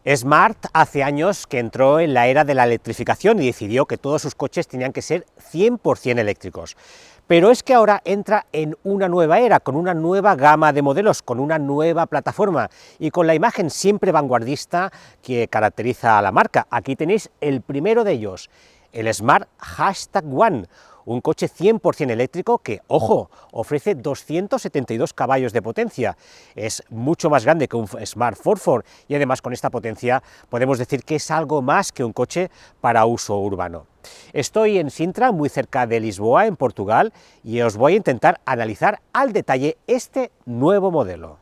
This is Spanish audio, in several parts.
Smart hace años que entró en la era de la electrificación y decidió que todos sus coches tenían que ser 100% eléctricos. Pero es que ahora entra en una nueva era, con una nueva gama de modelos, con una nueva plataforma y con la imagen siempre vanguardista que caracteriza a la marca. Aquí tenéis el primero de ellos, el Smart #1, un coche 100% eléctrico que, ojo, ofrece 272 caballos de potencia. Es mucho más grande que un Smart Forford y además con esta potencia podemos decir que es algo más que un coche para uso urbano. Estoy en Sintra, muy cerca de Lisboa, en Portugal, y os voy a intentar analizar al detalle este nuevo modelo.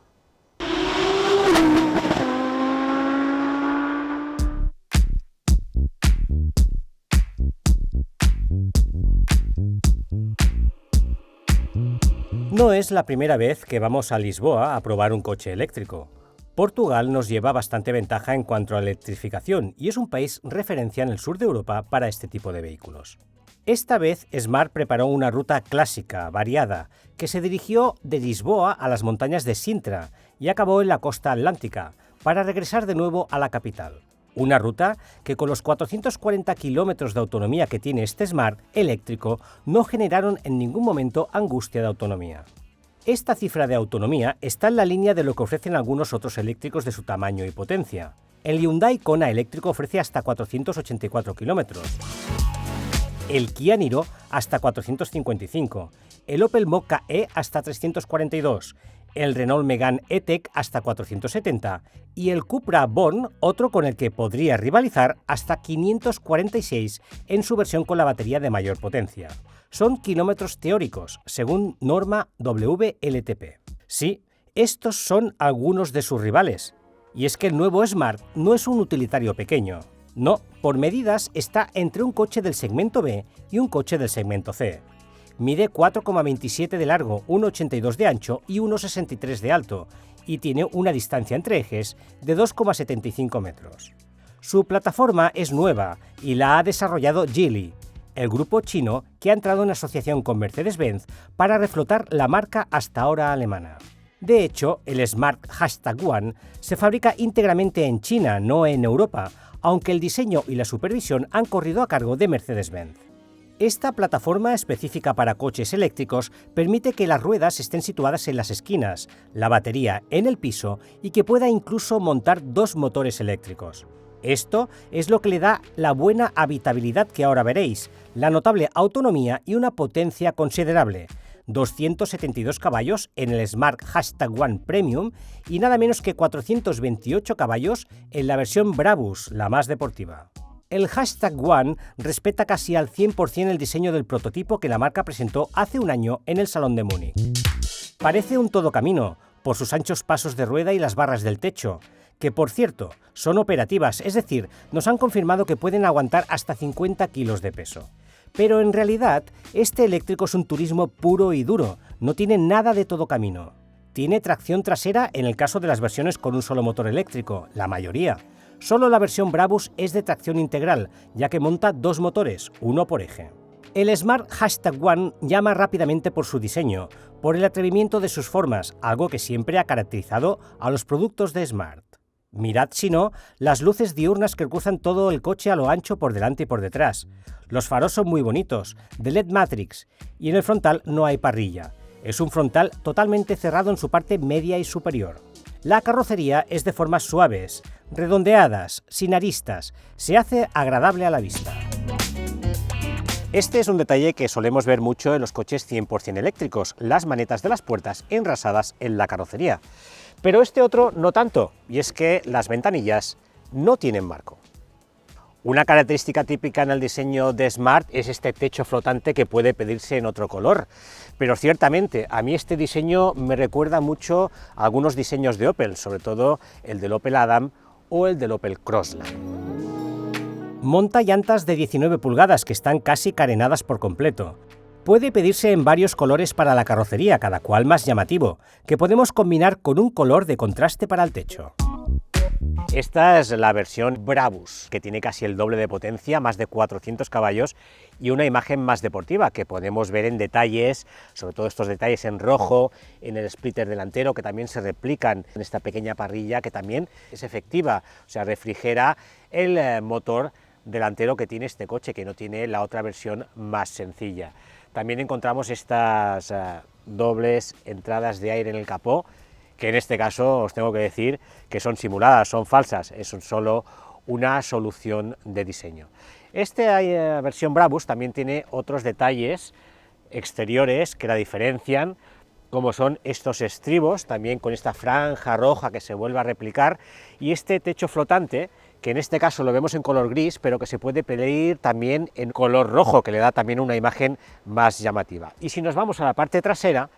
No es la primera vez que vamos a Lisboa a probar un coche eléctrico. Portugal nos lleva bastante ventaja en cuanto a electrificación y es un país referencia en el sur de Europa para este tipo de vehículos. Esta vez Smart preparó una ruta clásica, variada, que se dirigió de Lisboa a las montañas de Sintra y acabó en la costa atlántica, para regresar de nuevo a la capital. Una ruta que con los 440 kilómetros de autonomía que tiene este Smart eléctrico no generaron en ningún momento angustia de autonomía. Esta cifra de autonomía está en la línea de lo que ofrecen algunos otros eléctricos de su tamaño y potencia. El Hyundai Kona eléctrico ofrece hasta 484 kilómetros, el Kia Niro hasta 455, el Opel Mokka E hasta 342, el Renault Megane E-Tech hasta 470 y el Cupra Born, otro con el que podría rivalizar, hasta 546 en su versión con la batería de mayor potencia. Son kilómetros teóricos, según norma WLTP. Sí, estos son algunos de sus rivales. Y es que el nuevo Smart no es un utilitario pequeño. No, por medidas está entre un coche del segmento B y un coche del segmento C. Mide 4,27 de largo, 1,82 de ancho y 1,63 de alto, y tiene una distancia entre ejes de 2,75 metros. Su plataforma es nueva y la ha desarrollado Geely, el grupo chino que ha entrado en asociación con Mercedes-Benz para reflotar la marca hasta ahora alemana. De hecho, el Smart #1 se fabrica íntegramente en China, no en Europa, aunque el diseño y la supervisión han corrido a cargo de Mercedes-Benz. Esta plataforma específica para coches eléctricos permite que las ruedas estén situadas en las esquinas, la batería en el piso y que pueda incluso montar dos motores eléctricos. Esto es lo que le da la buena habitabilidad que ahora veréis, la notable autonomía y una potencia considerable. 272 caballos en el Smart #1 Premium y nada menos que 428 caballos en la versión Brabus, la más deportiva. El #1 respeta casi al 100% el diseño del prototipo que la marca presentó hace un año en el Salón de Múnich. Parece un todocamino, por sus anchos pasos de rueda y las barras del techo, que por cierto son operativas, es decir, nos han confirmado que pueden aguantar hasta 50 kilos de peso. Pero en realidad, este eléctrico es un turismo puro y duro, no tiene nada de todocamino. Tiene tracción trasera en el caso de las versiones con un solo motor eléctrico, la mayoría. Solo la versión Brabus es de tracción integral, ya que monta dos motores, uno por eje. El Smart #1 llama rápidamente por su diseño, por el atrevimiento de sus formas, algo que siempre ha caracterizado a los productos de Smart. Mirad si no, las luces diurnas que cruzan todo el coche a lo ancho por delante y por detrás. Los faros son muy bonitos, de LED Matrix, y en el frontal no hay parrilla. Es un frontal totalmente cerrado en su parte media y superior. La carrocería es de formas suaves, redondeadas, sin aristas, se hace agradable a la vista. Este es un detalle que solemos ver mucho en los coches 100% eléctricos, las manetas de las puertas enrasadas en la carrocería. Pero este otro no tanto, y es que las ventanillas no tienen marco. Una característica típica en el diseño de Smart es este techo flotante que puede pedirse en otro color, pero ciertamente a mí este diseño me recuerda mucho a algunos diseños de Opel, sobre todo el del Opel Adam o el del Opel Crossland. Monta llantas de 19 pulgadas que están casi carenadas por completo. Puede pedirse en varios colores para la carrocería, cada cual más llamativo, que podemos combinar con un color de contraste para el techo. Esta es la versión Brabus, que tiene casi el doble de potencia, más de 400 caballos y una imagen más deportiva que podemos ver en detalles, sobre todo estos detalles en rojo, en el splitter delantero, que también se replican en esta pequeña parrilla que también es efectiva, o sea, refrigera el motor delantero que tiene este coche, que no tiene la otra versión más sencilla. También encontramos estas dobles entradas de aire en el capó, que en este caso os tengo que decir que son simuladas, son falsas, es solo una solución de diseño. Esta versión Brabus también tiene otros detalles exteriores que la diferencian, como son estos estribos, también con esta franja roja que se vuelve a replicar, y este techo flotante, que en este caso lo vemos en color gris, pero que se puede pedir también en color rojo, que le da también una imagen más llamativa. Y si nos vamos a la parte trasera,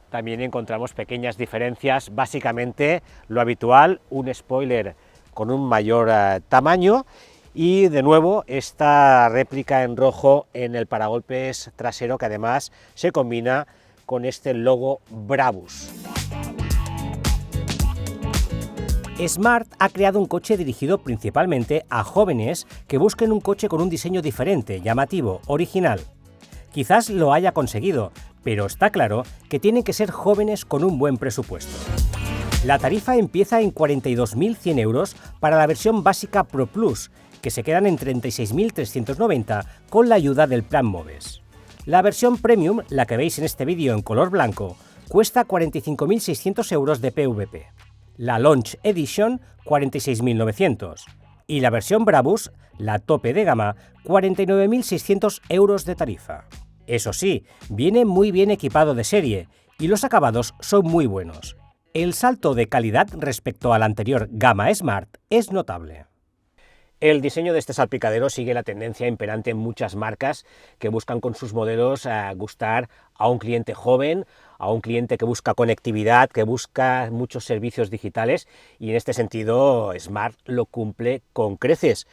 también encontramos pequeñas diferencias, básicamente lo habitual, un spoiler con un mayor tamaño y de nuevo esta réplica en rojo en el paragolpes trasero, que además se combina con este logo Brabus. Smart ha creado un coche dirigido principalmente a jóvenes que busquen un coche con un diseño diferente, llamativo, original. Quizás lo haya conseguido, pero está claro que tienen que ser jóvenes con un buen presupuesto. La tarifa empieza en 42.100 euros para la versión básica Pro Plus, que se quedan en 36.390 con la ayuda del plan MOVES. La versión Premium, la que veis en este vídeo en color blanco, cuesta 45.600 euros de PVP. La Launch Edition, 46.900. Y la versión Brabus, la tope de gama, 49.600 euros de tarifa. Eso sí, viene muy bien equipado de serie y los acabados son muy buenos. El salto de calidad respecto al anterior gama Smart es notable. El diseño de este salpicadero sigue la tendencia imperante en muchas marcas que buscan con sus modelos gustar a un cliente joven, a un cliente que busca conectividad, que busca muchos servicios digitales, y en este sentido Smart lo cumple con creces.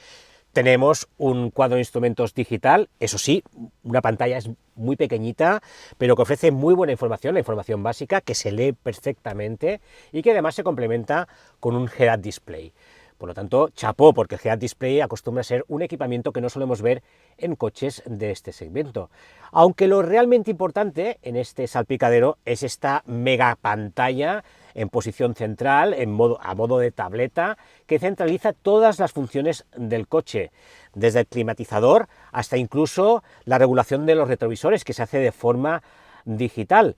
Tenemos un cuadro de instrumentos digital, eso sí, una pantalla es muy pequeñita, pero que ofrece muy buena información, la información básica, que se lee perfectamente y que además se complementa con un head-up display. Por lo tanto, chapó, porque el head-up display acostumbra a ser un equipamiento que no solemos ver en coches de este segmento. Aunque lo realmente importante en este salpicadero es esta mega pantalla en posición central, a modo de tableta, que centraliza todas las funciones del coche, desde el climatizador hasta incluso la regulación de los retrovisores, que se hace de forma digital.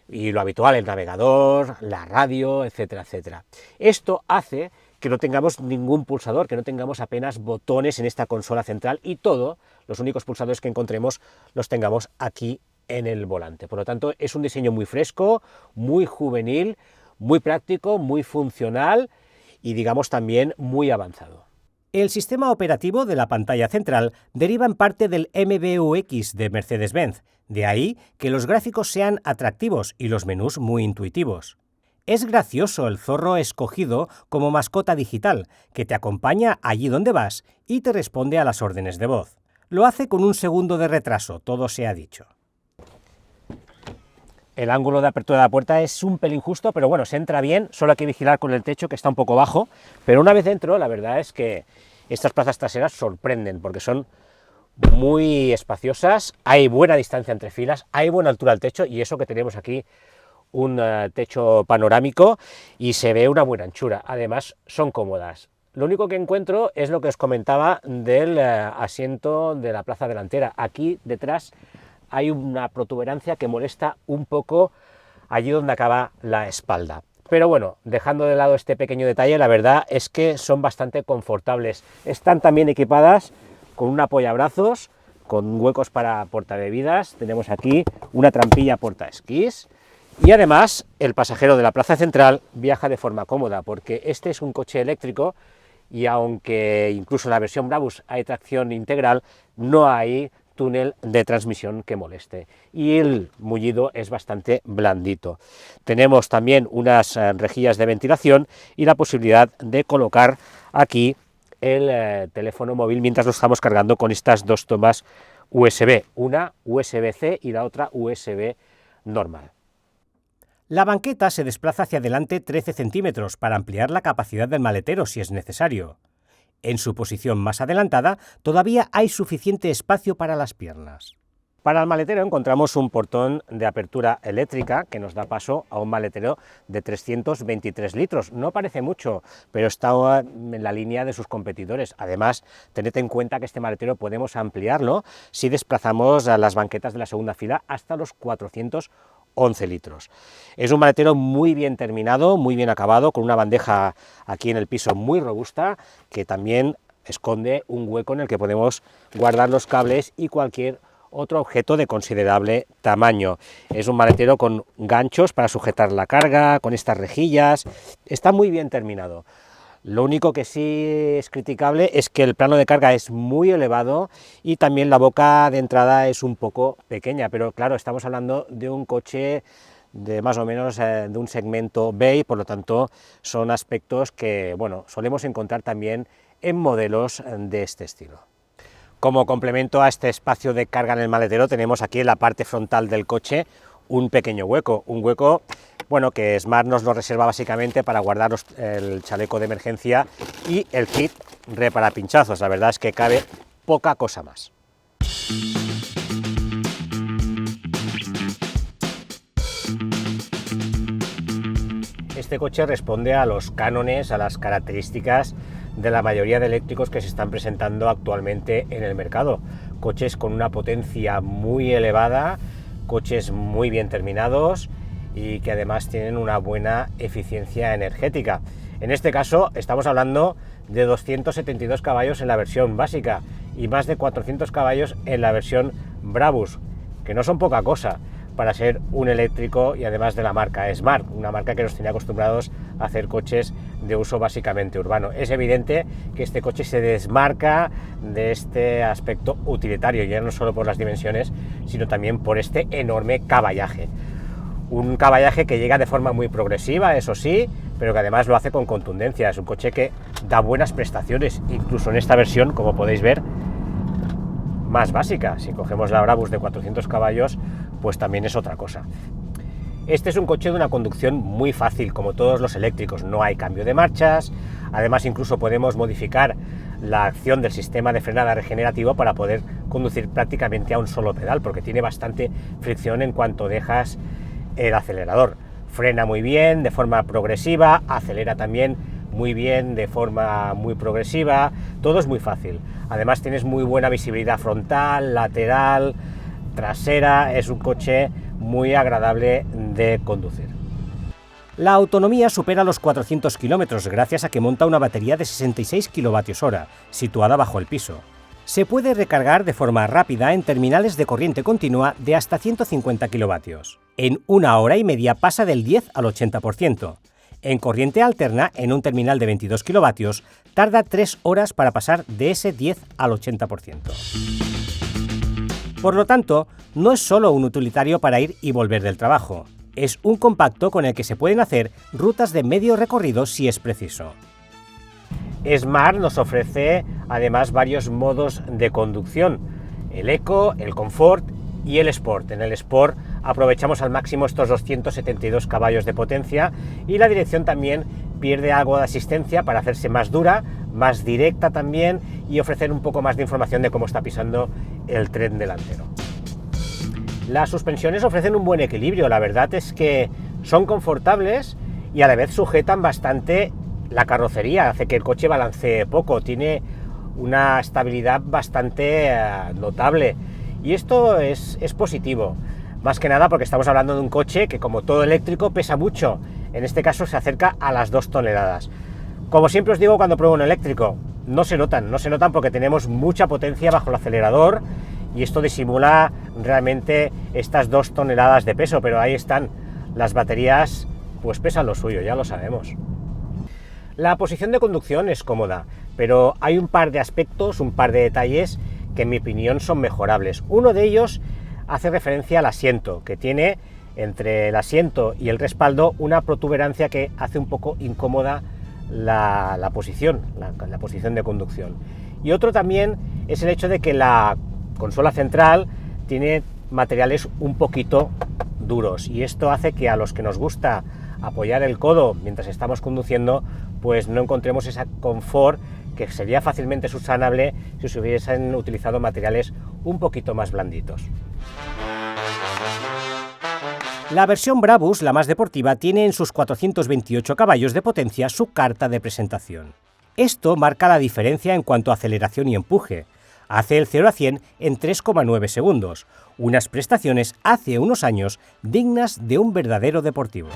Y lo habitual, el navegador, la radio, etcétera, etcétera. Esto hace que no tengamos ningún pulsador, que no tengamos apenas botones en esta consola central, y los únicos pulsadores que encontremos los tengamos aquí en el volante. Por lo tanto, es un diseño muy fresco, muy juvenil, muy práctico, muy funcional y digamos también muy avanzado. El sistema operativo de la pantalla central deriva en parte del MBUX de Mercedes-Benz, de ahí que los gráficos sean atractivos y los menús muy intuitivos. Es gracioso el zorro escogido como mascota digital, que te acompaña allí donde vas y te responde a las órdenes de voz. Lo hace con un segundo de retraso, todo se ha dicho. El ángulo de apertura de la puerta es un pelín justo, pero bueno, se entra bien, solo hay que vigilar con el techo, que está un poco bajo, pero una vez dentro, la verdad es que estas plazas traseras sorprenden, porque son muy espaciosas, hay buena distancia entre filas, hay buena altura al techo, y eso que tenemos aquí un techo panorámico y se ve una buena anchura. Además, son cómodas. Lo único que encuentro es lo que os comentaba del asiento de la plaza delantera. Aquí detrás hay una protuberancia que molesta un poco allí donde acaba la espalda. Pero bueno, dejando de lado este pequeño detalle, la verdad es que son bastante confortables. Están también equipadas con un apoyabrazos, con huecos para portabebidas. Tenemos aquí una trampilla portaesquís. Y además, el pasajero de la plaza central viaja de forma cómoda, porque este es un coche eléctrico y aunque incluso en la versión Brabus hay tracción integral, no hay túnel de transmisión que moleste, y el mullido es bastante blandito. Tenemos también unas rejillas de ventilación y la posibilidad de colocar aquí el teléfono móvil mientras lo estamos cargando con estas dos tomas USB, una USB-C y la otra USB normal. La banqueta se desplaza hacia adelante 13 centímetros para ampliar la capacidad del maletero si es necesario. En su posición más adelantada todavía hay suficiente espacio para las piernas. Para el maletero encontramos un portón de apertura eléctrica que nos da paso a un maletero de 323 litros. No parece mucho, pero está en la línea de sus competidores. Además, tened en cuenta que este maletero podemos ampliarlo si desplazamos a las banquetas de la segunda fila hasta los 411 litros. Es un maletero muy bien terminado, muy bien acabado, con una bandeja aquí en el piso muy robusta, que también esconde un hueco en el que podemos guardar los cables y cualquier otro objeto de considerable tamaño. Es un maletero con ganchos para sujetar la carga, con estas rejillas. Está muy bien terminado. Lo único que sí es criticable es que el plano de carga es muy elevado y también la boca de entrada es un poco pequeña, pero claro, estamos hablando de un coche de más o menos de un segmento B y por lo tanto son aspectos que, bueno, solemos encontrar también en modelos de este estilo. Como complemento a este espacio de carga en el maletero tenemos aquí en la parte frontal del coche un pequeño hueco, bueno, que Smart nos lo reserva básicamente para guardar el chaleco de emergencia y el kit reparapinchazos. La verdad es que cabe poca cosa más. Este coche responde a los cánones, a las características de la mayoría de eléctricos que se están presentando actualmente en el mercado. Coches con una potencia muy elevada, coches muy bien terminados y que además tienen una buena eficiencia energética. En este caso estamos hablando de 272 caballos en la versión básica y más de 400 caballos en la versión Brabus, que no son poca cosa para ser un eléctrico y además de la marca Smart, una marca que nos tenía acostumbrados a hacer coches de uso básicamente urbano. Es evidente que este coche se desmarca de este aspecto utilitario, ya no solo por las dimensiones, sino también por este enorme caballaje. Un caballaje que llega de forma muy progresiva, eso sí, pero que además lo hace con contundencia. Es un coche que da buenas prestaciones, incluso en esta versión, como podéis ver, más básica. Si cogemos la Brabus de 400 caballos, pues también es otra cosa. Este es un coche de una conducción muy fácil, como todos los eléctricos. No hay cambio de marchas, además incluso podemos modificar la acción del sistema de frenada regenerativo para poder conducir prácticamente a un solo pedal, porque tiene bastante fricción en cuanto dejas el acelerador. Frena muy bien, de forma progresiva, acelera también muy bien, de forma muy progresiva, todo es muy fácil. Además tienes muy buena visibilidad frontal, lateral, trasera, es un coche muy agradable de conducir. La autonomía supera los 400 kilómetros gracias a que monta una batería de 66 kWh, situada bajo el piso. Se puede recargar de forma rápida en terminales de corriente continua de hasta 150 kilovatios. En 1 hora y media pasa del 10 al 80%. En corriente alterna, en un terminal de 22 kilovatios, tarda 3 horas para pasar de ese 10 al 80%. Por lo tanto, no es solo un utilitario para ir y volver del trabajo. Es un compacto con el que se pueden hacer rutas de medio recorrido si es preciso. Smart nos ofrece además varios modos de conducción: el Eco, el Comfort y el Sport. En el Sport aprovechamos al máximo estos 272 caballos de potencia y la dirección también pierde algo de asistencia para hacerse más dura, más directa también y ofrecer un poco más de información de cómo está pisando el tren delantero. Las suspensiones ofrecen un buen equilibrio, la verdad es que son confortables y a la vez sujetan bastante la carrocería, hace que el coche balancee poco, tiene una estabilidad bastante notable y esto es positivo, más que nada porque estamos hablando de un coche que, como todo eléctrico, pesa mucho. En este caso se acerca a las 2 toneladas. Como siempre os digo cuando pruebo un eléctrico, no se notan porque tenemos mucha potencia bajo el acelerador y esto disimula realmente estas 2 toneladas de peso, pero ahí están. Las baterías pues pesan lo suyo, ya lo sabemos. La posición de conducción es cómoda, pero hay un par de aspectos, un par de detalles que en mi opinión son mejorables. Uno de ellos hace referencia al asiento, que tiene entre el asiento y el respaldo una protuberancia que hace un poco incómoda la posición de conducción. Y otro también es el hecho de que la consola central tiene materiales un poquito duros, y esto hace que a los que nos gusta apoyar el codo mientras estamos conduciendo, pues no encontremos ese confort que sería fácilmente subsanable si se hubiesen utilizado materiales un poquito más blanditos. La versión Brabus, la más deportiva, tiene en sus 428 caballos de potencia su carta de presentación. Esto marca la diferencia en cuanto a aceleración y empuje. Hace el 0 a 100 en 3,9 segundos, unas prestaciones hace unos años dignas de un verdadero deportivo.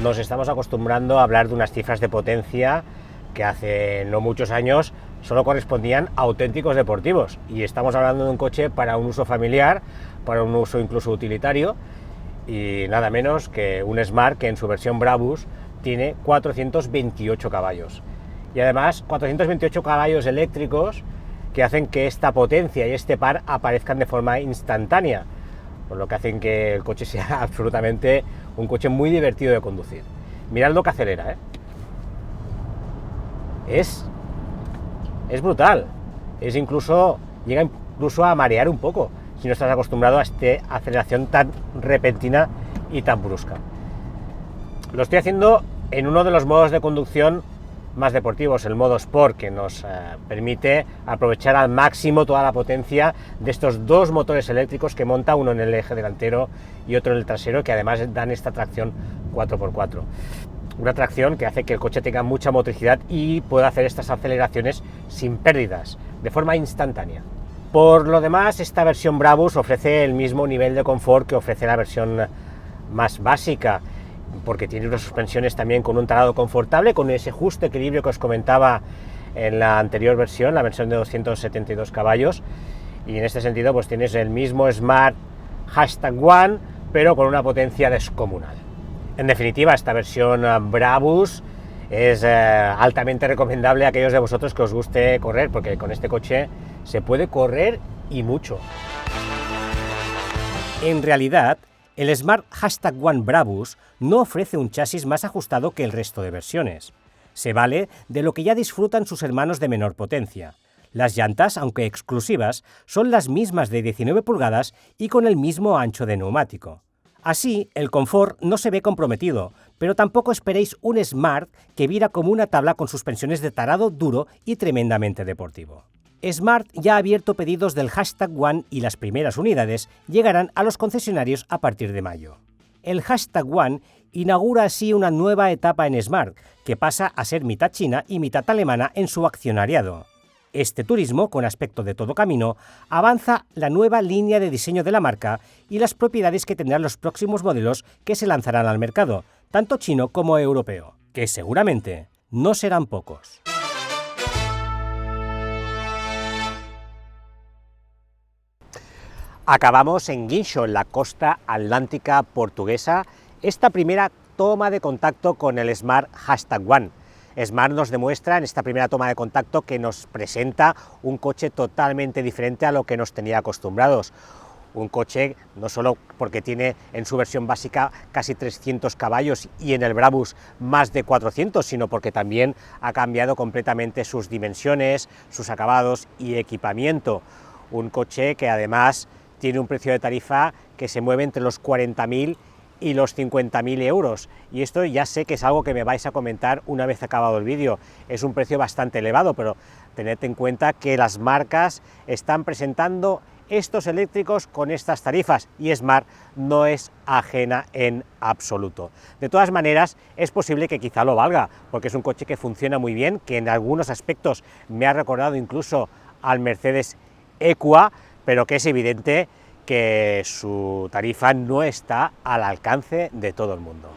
Nos estamos acostumbrando a hablar de unas cifras de potencia que hace no muchos años solo correspondían a auténticos deportivos, y estamos hablando de un coche para un uso familiar, para un uso incluso utilitario, y nada menos que un Smart que en su versión Brabus tiene 428 caballos. Y además 428 caballos eléctricos que hacen que esta potencia y este par aparezcan de forma instantánea, por lo que hacen que el coche sea absolutamente un coche muy divertido de conducir. Mirad lo que acelera, ¿eh? Es brutal, llega incluso a marear un poco si no estás acostumbrado a esta aceleración tan repentina y tan brusca. Lo estoy haciendo en uno de los modos de conducción más deportivos, el modo Sport, que nos permite aprovechar al máximo toda la potencia de estos dos motores eléctricos que monta, uno en el eje delantero y otro en el trasero, que además dan esta tracción 4x4. Una tracción que hace que el coche tenga mucha motricidad y pueda hacer estas aceleraciones sin pérdidas, de forma instantánea. Por lo demás, esta versión Brabus ofrece el mismo nivel de confort que ofrece la versión más básica, porque tiene unas suspensiones también con un talado confortable, con ese justo equilibrio que os comentaba en la anterior versión, la versión de 272 caballos, y en este sentido pues tienes el mismo Smart #1, pero con una potencia descomunal. En definitiva, esta versión Brabus es altamente recomendable a aquellos de vosotros que os guste correr, porque con este coche se puede correr y mucho. En realidad, el Smart #1 Brabus no ofrece un chasis más ajustado que el resto de versiones. Se vale de lo que ya disfrutan sus hermanos de menor potencia. Las llantas, aunque exclusivas, son las mismas de 19 pulgadas y con el mismo ancho de neumático. Así, el confort no se ve comprometido, pero tampoco esperéis un Smart que vira como una tabla con suspensiones de tarado duro y tremendamente deportivo. Smart ya ha abierto pedidos del #1 y las primeras unidades llegarán a los concesionarios a partir de mayo. El #1 inaugura así una nueva etapa en Smart, que pasa a ser mitad china y mitad alemana en su accionariado. Este turismo, con aspecto de todo camino, avanza la nueva línea de diseño de la marca y las propiedades que tendrán los próximos modelos que se lanzarán al mercado, tanto chino como europeo, que seguramente no serán pocos. Acabamos en Guincho, en la costa atlántica portuguesa, esta primera toma de contacto con el Smart #1. Smart nos demuestra en esta primera toma de contacto que nos presenta un coche totalmente diferente a lo que nos tenía acostumbrados. Un coche no solo porque tiene en su versión básica casi 300 caballos y en el Brabus más de 400, sino porque también ha cambiado completamente sus dimensiones, sus acabados y equipamiento. Un coche que además tiene un precio de tarifa que se mueve entre los 40.000 y los 50.000 euros, y esto ya sé que es algo que me vais a comentar una vez acabado el vídeo. Es un precio bastante elevado, pero tened en cuenta que las marcas están presentando estos eléctricos con estas tarifas y Smart no es ajena en absoluto. De todas maneras, es posible que quizá lo valga, porque es un coche que funciona muy bien, que en algunos aspectos me ha recordado incluso al Mercedes EQA, pero que es evidente que su tarifa no está al alcance de todo el mundo.